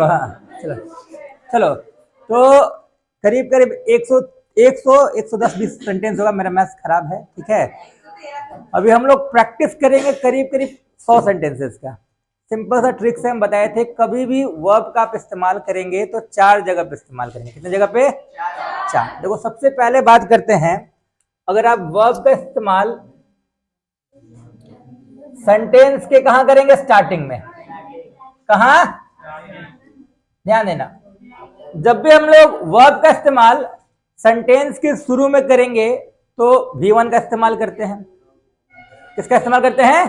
हाँ चलो चलो। तो करीब करीब 110-20 सेंटेंस होगा। मेरा मैथ्स खराब है, ठीक है। अभी हम लोग प्रैक्टिस करेंगे करीब करीब 100 सेंटेंसेस का। सिंपल सा ट्रिक से हम बताए थे, कभी भी वर्ब का आप इस्तेमाल करेंगे तो 4 जगह पे इस्तेमाल करेंगे। कितने जगह पे? 4। देखो सबसे पहले बात करते हैं, अगर आप वर्ब का इस्तेमाल सेंटेंस के कहां करेंगे? स्टार्टिंग में। कहां? ध्यान देना, जब भी हम लोग वर्ब का इस्तेमाल सेंटेंस के शुरू में करेंगे तो V1 का इस्तेमाल करते हैं। किसका इस्तेमाल करते हैं?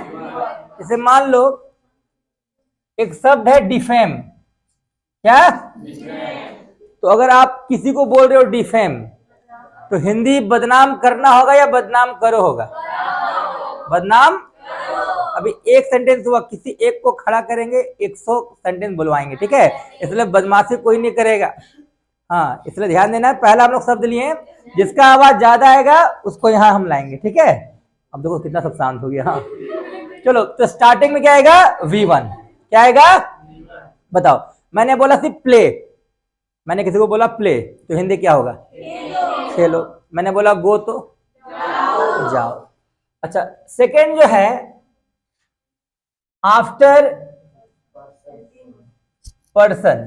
जैसे मान लो एक शब्द है डिफेम। क्या? तो अगर आप किसी को बोल रहे हो डिफेम, तो हिंदी बदनाम करना होगा या बदनाम करो होगा? बदनाम। अभी एक सेंटेंस हुआ, किसी एक को खड़ा करेंगे 100 सेंटेंस बुलवाएंगे, ठीक है। इसलिए बदमाशी कोई नहीं करेगा। हाँ, इसलिए ध्यान देना है। पहला हम लोग शब्द लिए, जिसका आवाज ज्यादा आएगा उसको यहां हम लाएंगे, ठीक है। अब देखो कितना सब शांत हो गया। हाँ चलो, तो स्टार्टिंग में क्या आएगा? V1। क्या आएगा? बताओ। मैंने बोला सिर्फ प्ले, मैंने किसी को बोला प्ले, तो हिंदी क्या होगा? खेलो। मैंने बोला गो, तो जाओ। अच्छा, सेकेंड जो है, आफ्टर पर्सन,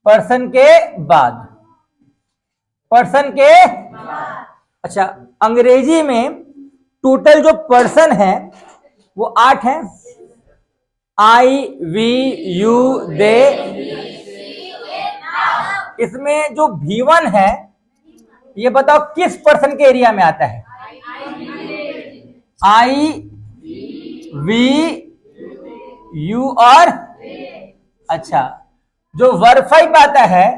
पर्सन के बाद, पर्सन के। अच्छा, अंग्रेजी में टोटल जो पर्सन है वो 8 है। आई, वी, यू, दे। इसमें जो V1 है, ये बताओ किस पर्सन के एरिया में आता है? आई, वी, यू और। अच्छा, जो वर्ब 5 आता है,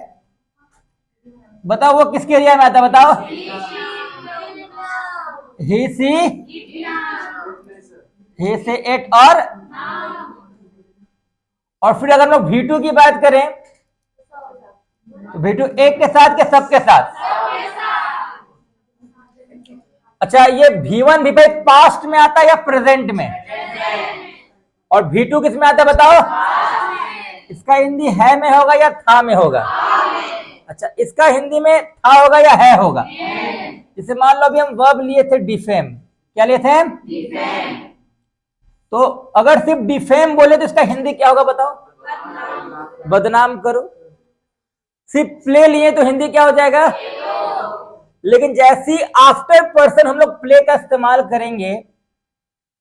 बताओ वो किसके एरिया में आता है? बताओ। ही, सी, ही से 8 और फिर अगर हम लोग V2 की बात करें तो V2 एक के साथ के सबके साथ। अच्छा, ये V1 V5 पास्ट में आता है या प्रेजेंट में? और V2 किस में आता है बताओ? इसका हिंदी है में होगा या था में होगा? अच्छा, इसका हिंदी में था होगा या है होगा? जैसे मान लो अभी हम वर्ब लिए थे डिफेम। क्या लिए थे? डिफेम। तो अगर सिर्फ डिफेम बोले तो इसका हिंदी क्या होगा बताओ? बदनाम करो। सिर्फ प्ले लिए तो हिंदी क्या हो जाएगा? लेकिन जैसी आफ्टर पर्सन हम लोग प्ले का इस्तेमाल करेंगे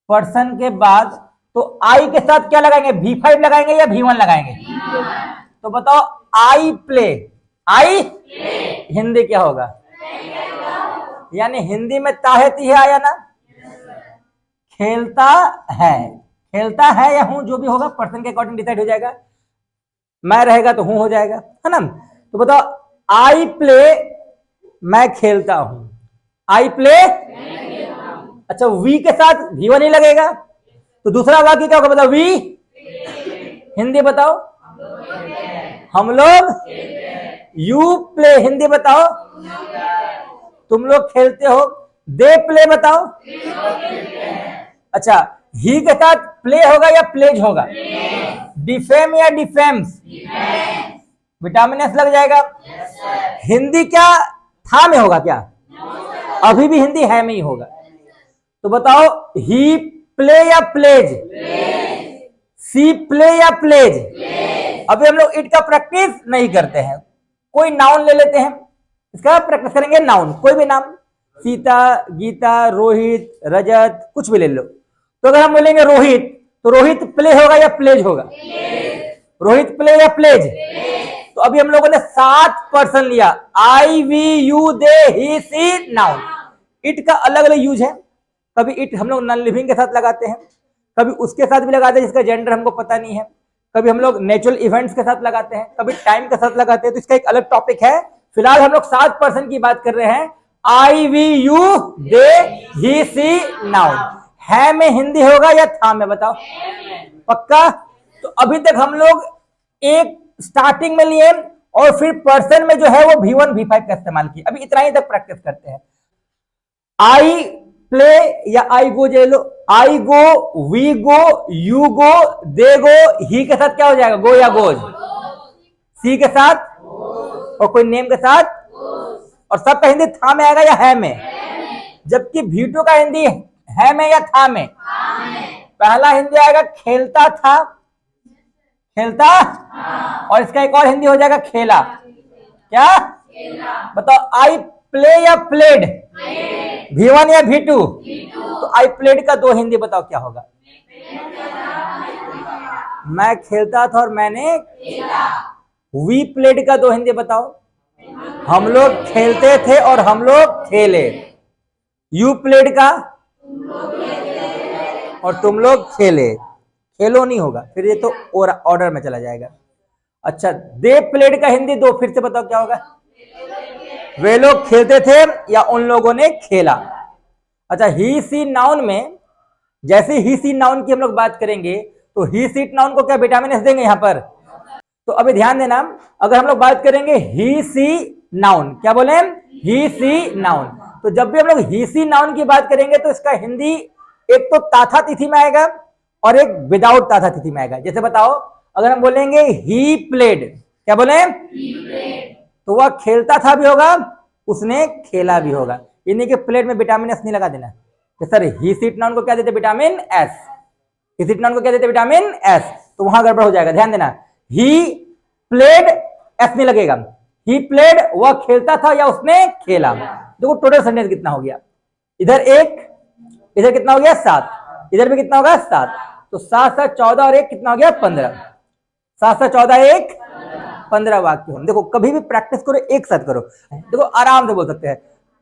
पर्सन के बाद, तो आई के साथ क्या लगाएंगे? V5 लगाएंगे या V1 लगाएंगे? तो बताओ, आई प्ले, आई हिंदी क्या होगा? यानी हिंदी में ताहती है आया ना? खेलता है, खेलता है या हूं, जो भी होगा पर्सन के अकॉर्डिंग डिसाइड हो जाएगा। मैं रहेगा तो हूं हो जाएगा, है ना। तो बताओ, आई प्ले, मैं खेलता हूं। I play. अच्छा, वी के साथ V1 ही लगेगा, तो दूसरा वाक्य क्या होगा बताओ? वी हिंदी बताओ? हम लोग। यू प्ले हिंदी बताओ? तुम लोग खेलते हो। दे प्ले बताओ? अच्छा, ही के साथ प्ले होगा या प्लेज होगा? डिफेम या डिफेम्स? विटामिन एस लग जाएगा। हिंदी क्या था में होगा क्या? अभी भी हिंदी है में ही होगा। तो बताओ, ही प्ले या प्लेज? सी प्ले या प्लेज? अभी हम लोग इट का प्रैक्टिस नहीं करते हैं, कोई नाउन ले लेते हैं, इसका प्रैक्टिस करेंगे। नाउन कोई भी नाम, सीता, गीता, रोहित, रजत, कुछ भी ले लो। तो अगर हम बोलेंगे रोहित, तो रोहित प्ले होगा या प्लेज होगा? रोहित प्ले या प्लेज? तो अभी हम लोगों ने 7 पर्सन लिया, I, we, you, they, he, she, noun. It का अलग अलग यूज है। कभी इट हम लोग नॉन लिविंग के साथ लगाते हैं, कभी उसके साथ भी लगाते हैं जिसका जेंडर हमको पता नहीं है, कभी हम लोग नेचुरल इवेंट्स के साथ लगाते हैं, कभी टाइम के साथ लगाते हैं। तो इसका एक अलग टॉपिक है। फिलहाल हम लोग 7 पर्सन की बात कर रहे हैं। I, we, you, they, he, she, noun. है में हिंदी होगा या था में? बताओ। पक्का? तो अभी तक हम लोग एक स्टार्टिंग में लिए और फिर पर्सन में जो है वो V1 V5 का इस्तेमाल किया। अभी इतना ही तक प्रैक्टिस करते हैं। आई प्ले या आई गो ले लो, आई गो, वी गो, यू गो, दे गो, ही के साथ क्या हो जाएगा, गो या गोज, सी के साथ और कोई नेम के साथ, और सबका हिंदी था में आएगा या है में, जबकि V2 का हिंदी है में या था में। पहला हिंदी आएगा खेलता था, खेलता, और इसका एक और हिंदी हो जाएगा खेला, क्या, बताओ आई प्ले या प्लेड, V1 या V2, तो आई प्लेड का दो हिंदी बताओ क्या होगा, मैं खेलता था और मैंने, वी प्लेड का दो हिंदी बताओ, हम लोग खेलते थे और हम लोग खेले, यू प्लेड का, और तुम लोग खेले, खेलो नहीं होगा, फिर ये तो ऑर्डर में चला जाएगा। अच्छा, दे प्लेड का हिंदी दो, फिर से बताओ क्या होगा, वे लोग खेलते थे या उन लोगों ने खेला। अच्छा, ही सी नाउन में, जैसे ही सी नाउन की हम लोग बात करेंगे तो ही सीट नाउन को क्या विटामिन एस देंगे यहां पर, तो अभी ध्यान देना, अगर हम लोग बात करेंगे ही सी नाउन, क्या बोले, ही सी नाउन, तो जब भी हम लोग ही सी नाउन की बात करेंगे तो इसका हिंदी एक तो ताथा तिथि में आएगा और एक विदाउट ताथा तिथि में आएगा। जैसे बताओ, अगर हम बोलेंगे ही प्लेड, क्या बोले, तो वह खेलता था भी होगा, उसने खेला भी होगा, यानी कि प्लेड में विटामिन एस नहीं लगा देना। तो सर ही सीट नाउन को क्या देते, विटामिन एस, ही सीट नाउन को क्या देते, विटामिन एस, तो वहां गड़बड़ हो जाएगा, ध्यान देना, ही प्लेड एस नहीं लगेगा, ही प्लेड वह खेलता था या उसने खेला। देखो टोटल सेंटेंस कितना हो गया, इधर एक, इधर कितना हो गया 7, इधर भी कितना होगा 7, तो 7 7 14 और 1 कितना हो गया 15, 7 7 14 1 15 वाक्य हो। देखो कभी भी प्रैक्टिस करो, एक साथ करो, देखो आराम से बोल सकते हैं,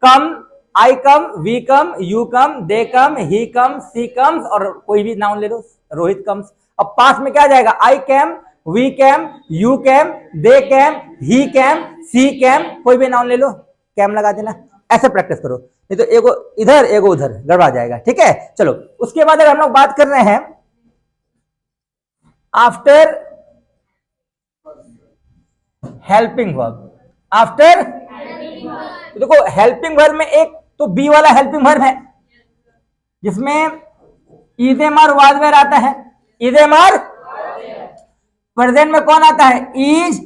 come, I come, we come, you come, they come, he come, she comes, और कोई भी नाउन ले लो, रोहित कम्स। अब पास में क्या आ जाएगा, I came, we came, you came, they came, he came, she came, कोई भी नाउन ले लो, कैम लगा देना, ऐसे प्रैक्टिस करो, नहीं तो एगो इधर एगो उधर गड़बड़ा जाएगा, ठीक है। चलो उसके बाद अगर हम लोग बात कर रहे हैं आफ्टर हेल्पिंग वर्ब, आफ्टर, तो देखो हेल्पिंग वर्ब में एक तो बी वाला हेल्पिंग वर्ब है जिसमें इदेम और वाजवेर आता है, इदेम और, प्रेजेंट में कौन आता है, इज,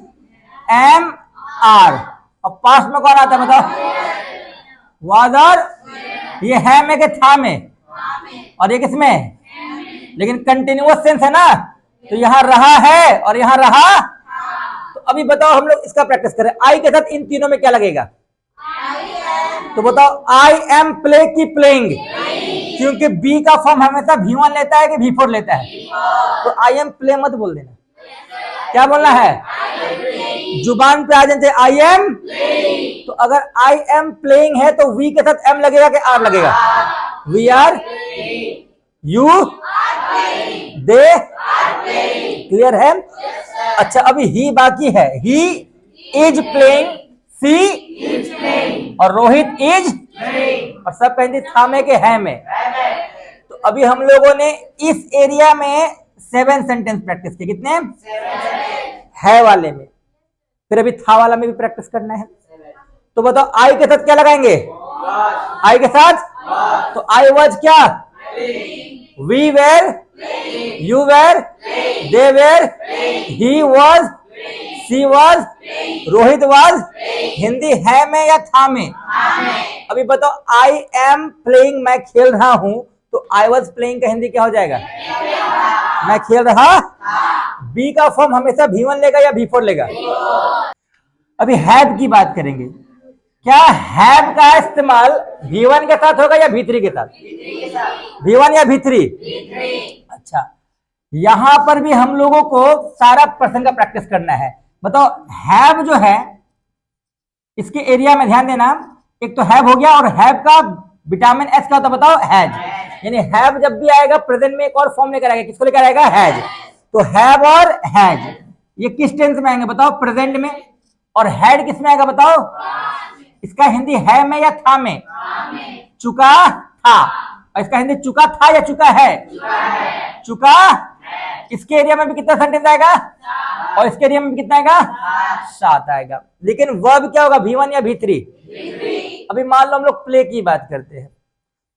एम, आर, और पास्ट में कौन आता है बताओ, वाज और, ये है में के था में, और ये किसमें, लेकिन कंटिन्यूअस सेंस है ना, तो यहां रहा है और यहां रहा, तो अभी बताओ हम लोग इसका प्रैक्टिस करें, आई के साथ इन तीनों में क्या लगेगा, तो बताओ आई एम प्ले की प्लेइंग, क्योंकि बी का फॉर्म हमेशा V1 लेता है कि V4 लेता है, तो आई एम प्ले मत बोल देना, क्या बोलना है, जुबान पे आ जाते आई एम, तो अगर आई एम प्लेइंग है तो वी के साथ एम लगेगा कि आर लगेगा, we are, you, they, clear है। अच्छा अभी ही बाकी है, ही इज प्लेइंग, सी, और रोहित इज, और सब कहेंगे था में के है में, तो अभी हम लोगों ने इस एरिया में 7 सेंटेंस प्रैक्टिस किए, कितने, है वाले में, फिर अभी था वाला में भी प्रैक्टिस करना है, तो बताओ आई के साथ क्या लगाएंगे, आई के साथ, तो आई वाज क्या, we were, you were, they were, he was, she was, Rohit was, Hindi है में या था में, अभी बताओ आई एम प्लेइंग, मैं खेल रहा हूं, तो आई वाज प्लेइंग का हिंदी क्या हो जाएगा, मैं खेल रहा, बी का फॉर्म हमेशा V1 लेगा या V4 लेगा। अभी हैव की बात करेंगे, क्या हैव का इस्तेमाल V1 के साथ होगा या V3 के साथ, V1 या V3, अच्छा यहां पर भी हम लोगों को सारा पर्सन का प्रैक्टिस करना है। बताओ हैव जो है इसके एरिया में ध्यान देना, एक तो हैव हो गया, और हैव का विटामिन एस का होता है बताओ, हैज, यानी हैव जब भी आएगा प्रेजेंट में एक और फॉर्म लेकर आएगा, किसको लेकर आएगा, हैज, तो हैव और हैज ये किस टेंस में आएंगे बताओ, प्रेजेंट में, और हैड किस में आएगा बताओ, इसका हिंदी है में या था में, चुका था, और इसका हिंदी चुका था या चुका है, चुका, इसके एरिया में भी कितना सेंटेंस आएगा, और इसके एरिया में भी कितना आएगा, 7 आएगा, लेकिन वर्ब क्या होगा, V1 या V3, अभी मान लो हम लोग प्ले की बात करते हैं,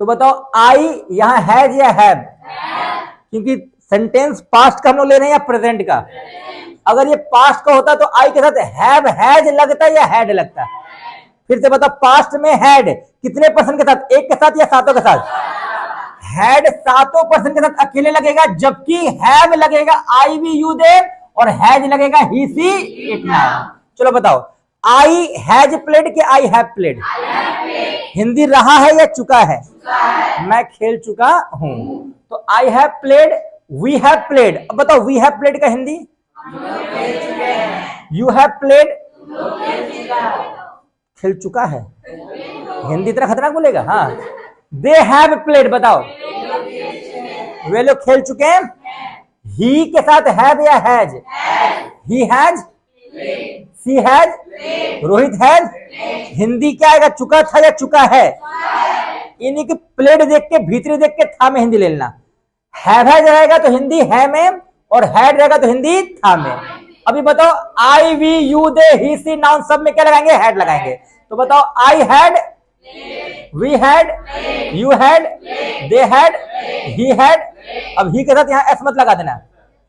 तो बताओ आई यहां हैज या हैव? क्योंकि सेंटेंस पास्ट का हम लोग ले रहे हैं या प्रेजेंट का? अगर ये पास्ट का होता तो आई के साथ हैव हैज लगता या हैड लगता? फिर से बताओ, पास्ट में हैड कितने पर्सन के साथ? एक के साथ या सातों के साथ? हैड सातों पर्सन के साथ अकेले लगेगा, जबकि हैव लगेगा आई वी यू दे और हैज लगेगा ही सी इट नाउ। चलो बताओ, आई हैज प्लेड कि आई हैव प्लेड? हिंदी रहा है या चुका है? मैं खेल चुका हूं। तो I have played, we have played. अब बताओ, वी हैव प्लेड का हिंदी? You have played? खेल चुका है। हिंदी इतना खतरनाक बोलेगा? हाँ। दे हैव प्लेड, बताओ वे लोग खेल चुके हैं। ही के साथ हैव या has? He has, she has, Rohit has. Hindi क्या आएगा? चुका था या चुका है? इन्हीं की प्लेड देख के, भीतरी देख के था में हिंदी ले लेना। हैव हैज रहेगा तो हिंदी है में, और हैड रहेगा तो हिंदी था में। अभी बताओ, I we you they he she noun सब में क्या लगाएंगे? हैड लगाएंगे। तो बताओ, I had, we had, you had, they had, he had. अब ही के साथ यहां एस मत लगा देना,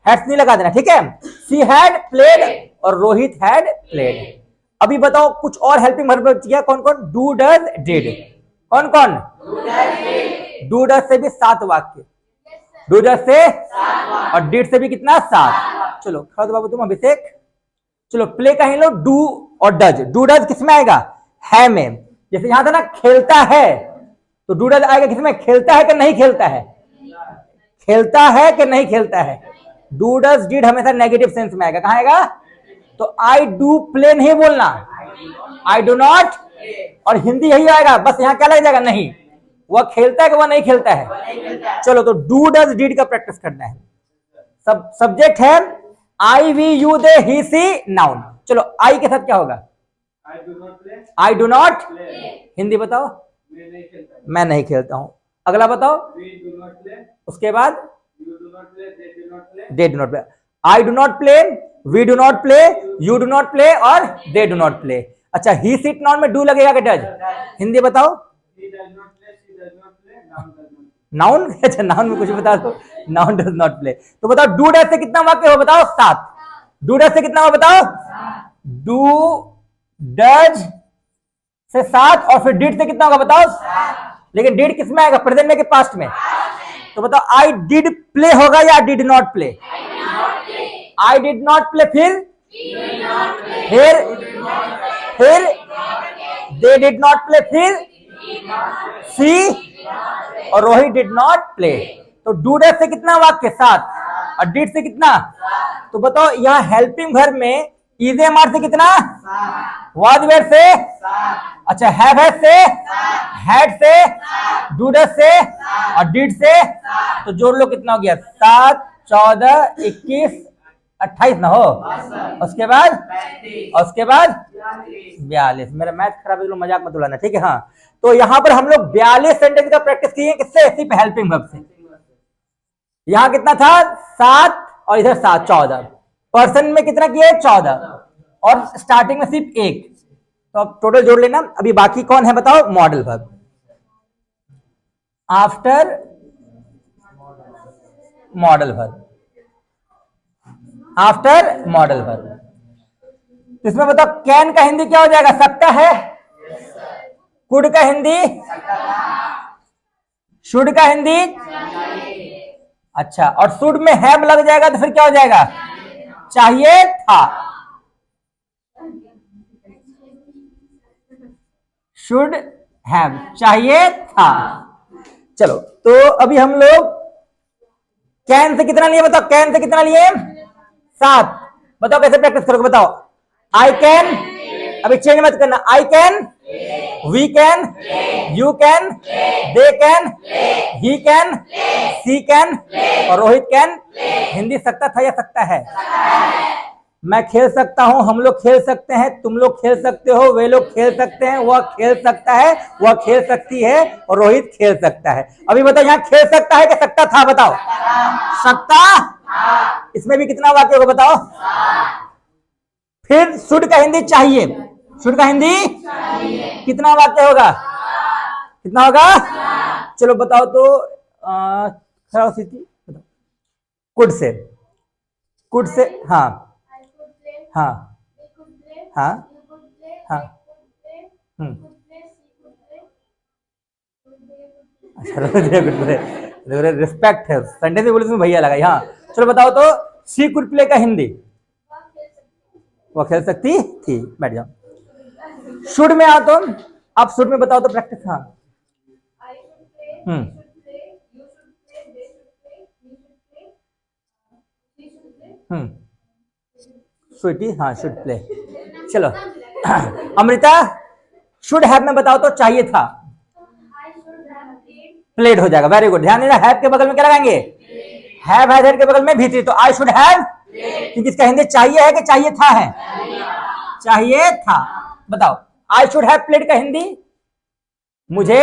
हैड्स नहीं लगा देना, ठीक है? सी हैड प्लेड और रोहित हैड प्लेड। अभी बताओ, कुछ और हेल्पिंग वर्ब किया कौन कौन? Do, does, did. कौन कौन? डू डज से भी 7 वाक्य, डू डज से और डिड से भी कितना? 7। चलो खड़ा दो बाबू तुम, अभिषेक। चलो प्ले का ही लो, डू और डज। डू डज किसमें आएगा? है में। जैसे यहां था ना खेलता है, तो डू डज आएगा किसमें? खेलता है कि नहीं खेलता है? खेलता है कि नहीं खेलता है? डू डज डिड हमेशा नेगेटिव सेंस में आएगा। कहां आएगा? तो आई डू प्ले नहीं बोलना, आई डू नॉट। और हिंदी यही आएगा, बस यहां क्या लग जाएगा? नहीं। वह खेलता है कि वह नहीं खेलता है? चलो, तो डू डज डिड का प्रैक्टिस करना है। सब सब्जेक्ट है I we you they he she noun. चलो आई के साथ क्या होगा? आई डू नॉट। हिंदी बताओ? मैं नहीं खेलता हूं। अगला बताओ, उसके बाद they do not play. I do not play, we do not play, you do not play और दे डू नॉट प्ले। अच्छा, ही सिट नाउन में डू लगेगा कि डज? हिंदी बताओ? नाउन? अच्छा, नाउन में कुछ बता दो। Noun does not play. तो बताओ, डू डज से कितना वाक्य हो? बताओ 7। डू डज से कितना हो? बताओ। डू डज से 7 और फिर डिड से कितना होगा? बताओ। लेकिन डिड किस में आएगा? प्रेजेंट में कि पास्ट में? तो बताओ, आई डिड प्ले होगा या did not play? I did not play. फिर दे डिड नॉट प्ले। फिर सी और रोहित डिड नॉट प्ले। तो डू डज से कितना वाक्य? 7 और डिड से कितना? तो बताओ, यहां हेल्पिंग वर्ब में इज एम आर से कितना? वाज वेयर से? अच्छा, हैव हैज से, हैड से, डू डज से और डिड से। तो जोड़ लो, कितना हो गया? 7, 14, 21, 28 ना हो? उसके बाद 42। मेरा मैथ खराब है, तो मजाक मत उड़ाना, ठीक है? हाँ, तो यहां पर हम लोग 42 सेंटेंस का प्रैक्टिस किए। किससे? सिर्फ हेल्पिंग वर्ब से। यहां कितना था? 7 और इधर 7, 14। पर्सन में कितना किया? 14 और स्टार्टिंग में सिर्फ 1। तो अब टोटल जोड़ लेना। अभी बाकी कौन है बताओ? Modal verb. After modal verb, after modal verb. इसमें बताओ, कैन का हिंदी क्या हो जाएगा? सकता है। कुड का हिंदी? शुड का हिंदी? अच्छा, और शुड में हैव लग जाएगा तो फिर क्या हो जाएगा? चाहिए था। शुड हैव, चाहिए था। चलो, तो अभी हम लोग कैन से कितना लिए? बताओ, कैन से कितना लिए? 7। बताओ कैसे प्रैक्टिस करोगे? बताओ। आई कैन, अभी चेंज मत करना। I can, we can, you can, they can, he can, she can और रोहित कैन। हिंदी सकता था या सकता है? मैं खेल सकता हूं, हम लोग खेल सकते हैं, तुम लोग खेल सकते हो, वे लोग खेल सकते हैं, वह खेल सकता है, वह खेल सकती है और रोहित खेल सकता है। अभी बताओ, यहां खेल सकता है कि सकता था? बताओ। सकता। इसमें भी कितना वाक्य होगा? बताओ। फिर शुड का हिंदी चाहिए। शुड का हिंदी कितना वाक्य होगा? कितना होगा? चलो बताओ तो खड़ा स्थिति बताओ। कुड से, कुड से, हाँ हाँ हाँ हाँ। अच्छा रिस्पेक्ट है, संडे से बोले तो भैया लगा। हाँ चलो बताओ तो शी कुड प्ले का हिंदी। वो खेल सकती थी। बैठ जाओ। शुड में आ तुम, आप शुड में बताओ तो प्रैक्टिस। हाँ स्वीटी, हाँ शुड प्ले। चलो अमृता, शुड हैव में बताओ तो चाहिए था। प्लेड हो जाएगा। Very good. ध्यान देना, हैव के बगल में क्या लगाएंगे? हैव है के बगल में भीतरी, तो आई शुड हैव, क्योंकि इसका हिंदी चाहिए है कि चाहिए था है? चाहिए था। बताओ आई शुड हैव प्लेड का हिंदी। मुझे,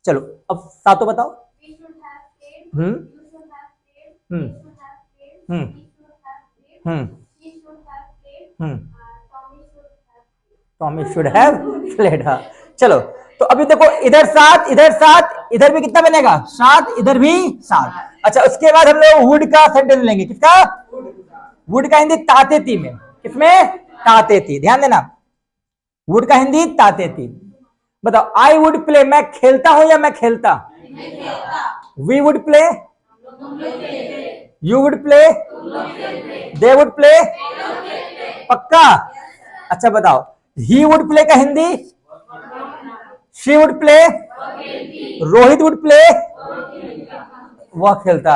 चलो अब सातों बताओ। हम्म हम्म हम्म हम्म हम्म टॉमी शुड हैव प्लेड। हाँ चलो, तो अभी देखो इधर 7, इधर 7, इधर भी कितना बनेगा? 7, इधर भी 7। अच्छा उसके बाद हम लोग वुड का सेंटेंस लेंगे। किसका? वुड का हिंदी तातेती में। किसमें? तातेती। ध्यान देना, वुड का हिंदी तातेती। बताओ आई वुड प्ले, मैं खेलता हूं या मैं खेलता? We would play, you would play, they would play, पक्का? अच्छा बताओ ही वुड प्ले का Hindi? She would play, Rohit would play, वह खेलता।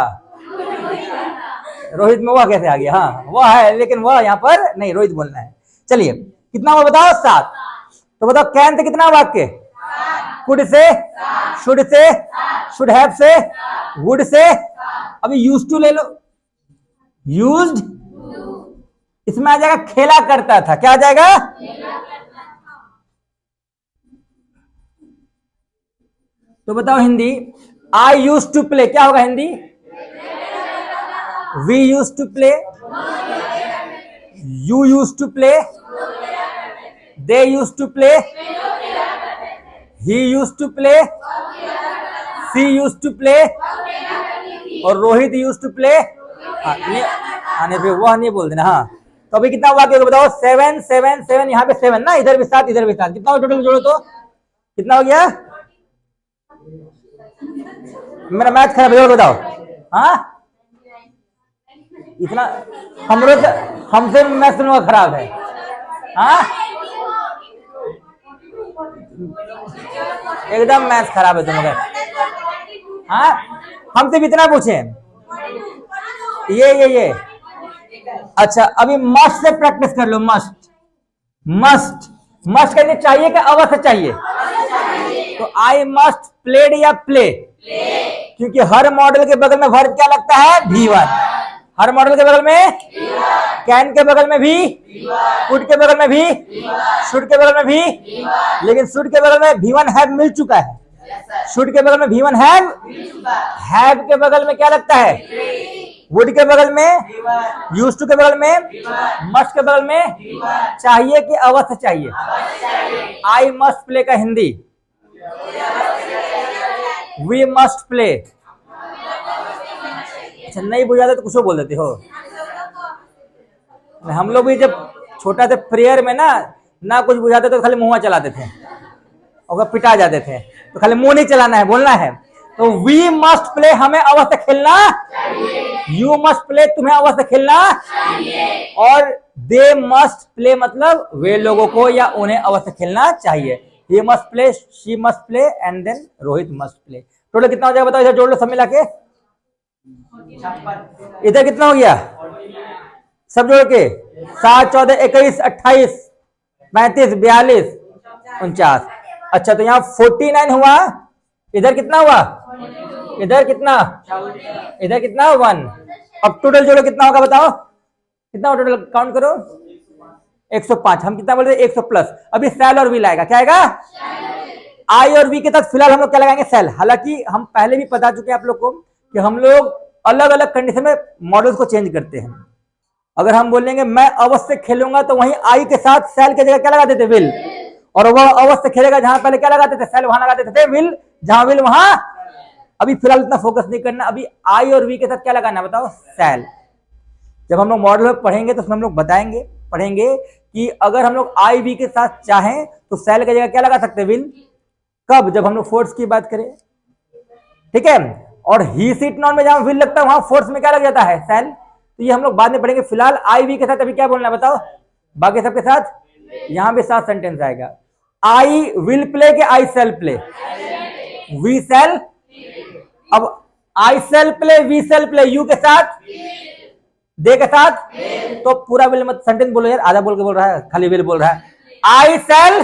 रोहित में वह कैसे आ गया? हाँ वह है, लेकिन वह यहाँ पर नहीं, रोहित बोलना है। चलिए कितना हुआ बताओ? 7। तो बताओ कैन से कितना वाक्य? Could say, should say, should have से, वुड से। अभी यूज्ड टू ले लो। यूज्ड, इसमें आ जाएगा खेला करता था। क्या आ जाएगा? तो बताओ Hindi, I use to play क्या होगा Hindi? We use to play, you use to play, they use to play, he use to play, she use to play, और रोहित यूज टू प्ले। आने पे वह नहीं बोल देना। हाँ तो अभी कितना हुआ बताओ? 7 7 7, यहाँ पे 7 ना, इधर भी 7, इधर भी 7। कितना टोटल जोड़ो तो कितना हो गया? मेरा मैथ खराब है, बताओ। हाँ इतना हमरो से, हमसे मैथ खराब है। हाँ एकदम मैथ खराब है तुम लोग। हाँ हमसे भी इतना पूछे ये। अच्छा अभी मस्ट से प्रैक्टिस कर लो। मस्ट, मस्ट, मस्ट कहने चाहिए क्या अवश्य चाहिए? तो आई मस्ट प्लेड या प्ले, क्योंकि हर मॉडल के बगल में वर्ब क्या लगता है? V1। हर मॉडल के बगल में कैन के बगल में भी, कुड के बगल में भी, शुड के बगल में भी, लेकिन शुड के बगल में V1 हैव मिल चुका है। शुड के बगल में V1 हैव के बगल में क्या लगता है? वुड के बगल में, यूज्ड टू के बगल में, मस्ट के बगल में चाहिए कि अवश्य चाहिए? आई मस्ट प्ले का हिंदी? We must play. अच्छा नहीं बुझाते तो कुछ बोल देते हो। हम लोग भी जब छोटा थे प्रेयर में ना कुछ बुझाते तो खाली मुंह चलाते थे और पिटा जाते थे। तो खाली मुंह नहीं चलाना है, बोलना है। तो वी मस्ट प्ले, हमें अवश्य खेलना। यू मस्ट प्ले, तुम्हें अवश्य खेलना। और दे मस्ट प्ले मतलब वे लोगों को या उन्हें अवश्य खेलना चाहिए। He must play, she must play, and then Rohit must play. Total कितना हो जाएगा बताओ? इधर जोड़ लो सब मिला के। इधर कितना हो गया सब जोड़ के? 7 14 21 28 35 42 49। अच्छा तो यहाँ 49 हुआ। इधर कितना हुआ? इधर कितना? इधर कितना? 1। अब टोटल जोड़ो कितना होगा बताओ? कितना हो टोटल? काउंट करो। 105। हम कितना बोल रहे? 100 प्लस। अभी सेल और वी लाएगा। क्या आएगा? आई और वी के साथ फिलहाल हम लोग क्या लगाएंगे? सेल। हालांकि हम पहले भी बता चुके हैं आप लोग को कि हम लोग अलग अलग कंडीशन में मॉडल्स को चेंज करते हैं। अगर हम बोलेंगे मैं अवश्य खेलूंगा तो वहीं आई के साथ सेल की जगह क्या लगा देते? विल। और वह अवश्य खेलेगा जहां पहले क्या लगाते थे? सेल, वहां लगा देते थे विल। जहां विल वहां, अभी फिलहाल इतना फोकस नहीं करना। अभी आई और वी के साथ क्या लगाना है बताओ, सेल। जब हम लोग मॉडल में पढ़ेंगे तो उसमें हम लोग पढ़ेंगे कि अगर हम लोग आई वी के साथ चाहें तो सेल की जगह क्या लगा सकते हैं, विल। कब, जब हम लोग फोर्स की बात करें, ठीक है। और ही सीट नॉन में जहां विल लगता है वहां फोर्स में क्या लग जाता है, सेल। तो ये हम लोग बाद में पढ़ेंगे। फिलहाल आई वी के साथ अभी क्या बोलना है बताओ, बाकी सबके साथ यहां भी साथ सेंटेंस आएगा। आई विल प्ले के I shall play, we shall. अब I shall play, we shall play, you के साथ, दे के साथ, तो पूरा विल मत सेंटेंस बोलो यार, आधा बोल के बोल रहा है, खाली विल बोल रहा है। I shall,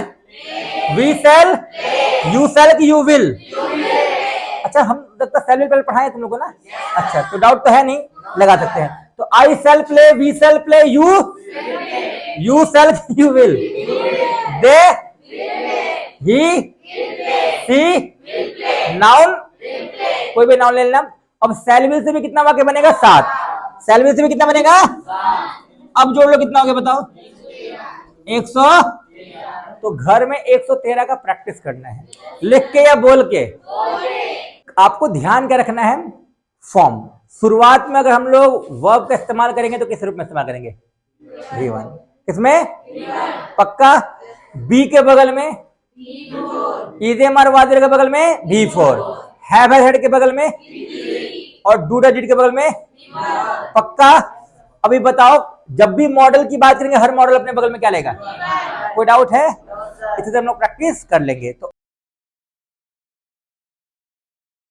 we shall, you shall की यू विल। अच्छा, हम जब तक सेल विल पहले पढ़ाए तुम लोगों को ना, अच्छा, तो डाउट तो है नहीं, लगा सकते हैं। तो I shall play, we shall play, you shall you will, they, he, she, noun, कोई भी नाउन ले लेना। अब सेल विल से भी कितना वाक्य बनेगा, 7। सेल विल से भी कितना बनेगा, अब जोड़ लो कितना हो गया बताओ, 100। तो घर में 113 का प्रैक्टिस करना है, लिख के या बोल के। आपको ध्यान क्या रखना है, फॉर्म। शुरुआत में अगर हम लोग वर्ब का इस्तेमाल करेंगे तो किस रूप में इस्तेमाल करेंगे, V1। किसमें, पक्का। बी के बगल में ईजेमर वाजिर के बगल में V4, हैव हैड के बगल में, और डू डिड के बगल में, पक्का। अभी बताओ, जब भी मॉडल की बात करेंगे हर मॉडल अपने बगल में क्या लेगा, कोई डाउट है? इसे हम लोग प्रैक्टिस कर लेंगे। तो